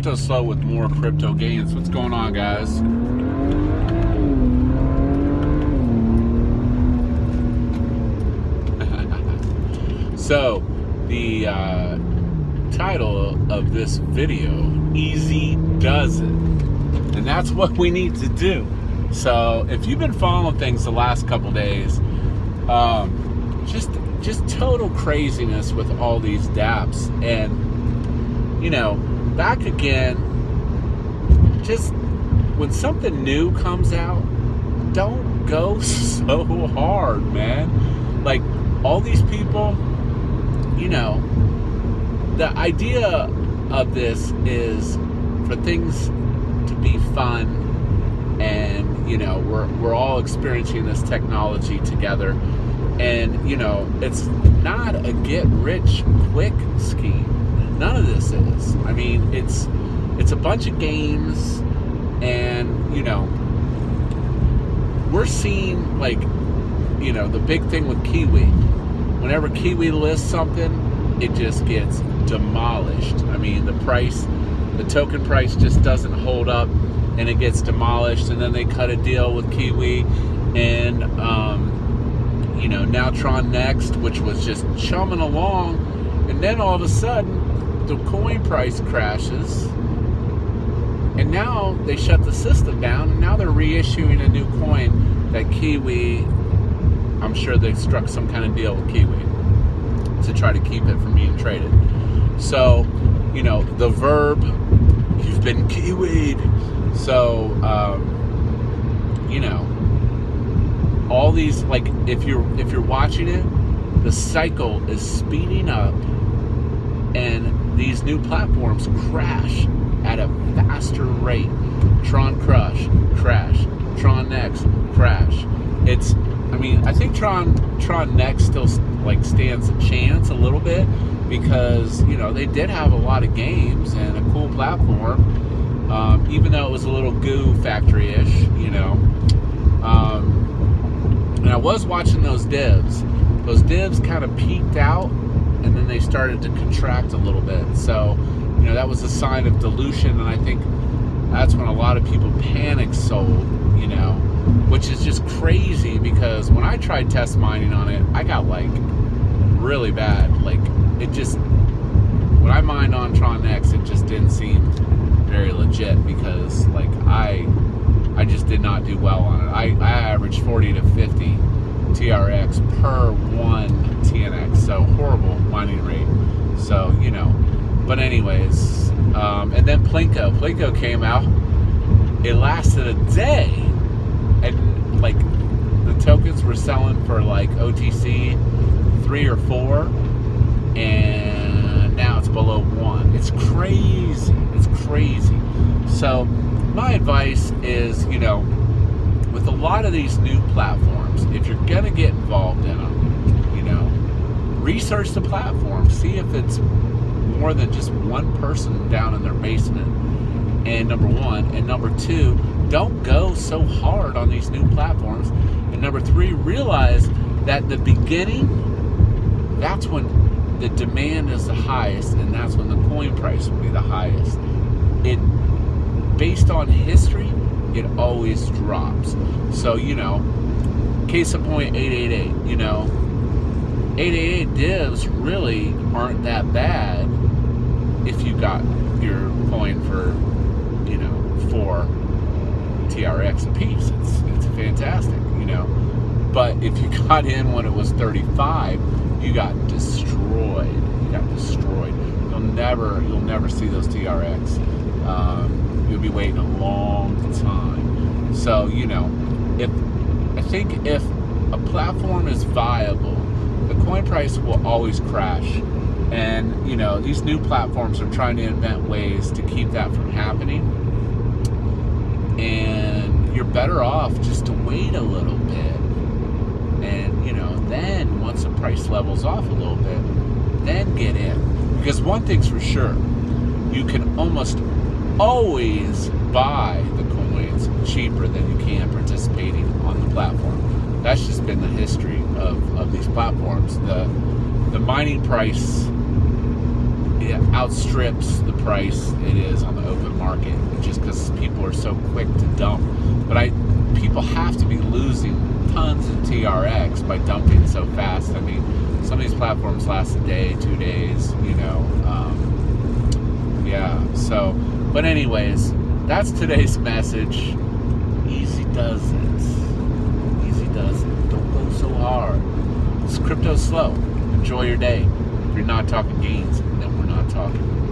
CryptoSLO with more crypto gains. What's going on, guys? So, the title of this video, Easy Does It. And that's what we need to do. So, if you've been following things the last couple days, just total craziness with all these dApps. And, you know, back again, just when something new comes out, don't go so hard, man. Like, all these people, you know, the idea of this is for things to be fun, and, you know, we're all experiencing this technology together. And, you know, it's not a get-rich-quick scheme. None of this is. I mean, it's a bunch of games, and, you know, we're seeing, like, you know, the big thing with Kiwi. Whenever Kiwi lists something, it just gets demolished. I mean, the token price just doesn't hold up, and it gets demolished, and then they cut a deal with Kiwi, and, you know, now Tron Next, which was just chumming along, and then all of a sudden, the coin price crashes, and now they shut the system down, and now they're reissuing a new coin that Kiwi, I'm sure they struck some kind of deal with Kiwi to try to keep it from being traded. So, you know, the verb, you've been Kiwi'd. So, you know, all these, like, if you're watching it, the cycle is speeding up, and these new platforms crash at a faster rate. Tron crash, Tron Next, crash. I mean, I think Tron Next still, like, stands a chance a little bit, because, you know, they did have a lot of games and a cool platform, even though it was a little goo factory-ish, you know. And I was watching those divs. Those divs kind of peaked out, and then they started to contract a little bit. So, you know, that was a sign of dilution, and I think that's when a lot of people panic sold, you know, which is just crazy, because when I tried test mining on it, I got, like, really bad. Like, it just, when I mined on Tron Next, it just didn't seem very legit, because, like, I just did not do well on it. I averaged 40 to 50 TRX per one TNX, so horrible mining rate. So, you know, but anyways, and then Plinko came out. It lasted a day, and, like, the tokens were selling for, like, OTC 3 or 4, and now it's below 1. It's crazy. It's crazy. So my advice is, you know, with a lot of these new platforms, if you're gonna get involved in them, you know, research the platform, see if it's more than just one person down in their basement, and number one. And number two, don't go so hard on these new platforms. And number three, realize that in the beginning, that's when the demand is the highest, and that's when the coin price will be the highest. Based on history, it always drops. So, you know, case in point, 888, you know, 888 divs really aren't that bad if you got your coin for, you know, 4 TRX a piece. It's fantastic, you know. But if you got in when it was 35, you got destroyed. You'll never see those TRX. You'll be waiting a long time. So, you know, I think if a platform is viable, the coin price will always crash. And, you know, these new platforms are trying to invent ways to keep that from happening. And you're better off just to wait a little bit. And, you know, then once the price levels off a little bit, then get in. Because one thing's for sure, you can almost always buy the coins cheaper than you can participating on the platform. That's just been the history of these platforms. The mining price outstrips the price it is on the open market, just because people are so quick to dump. But people have to be losing tons in TRX by dumping so fast. I mean, some of these platforms last a day, 2 days, so, but anyways, that's today's message. Easy does it. Easy does it. Don't go so hard. It's CryptoSLO. Enjoy your day. If you're not talking gains, then we're not talking.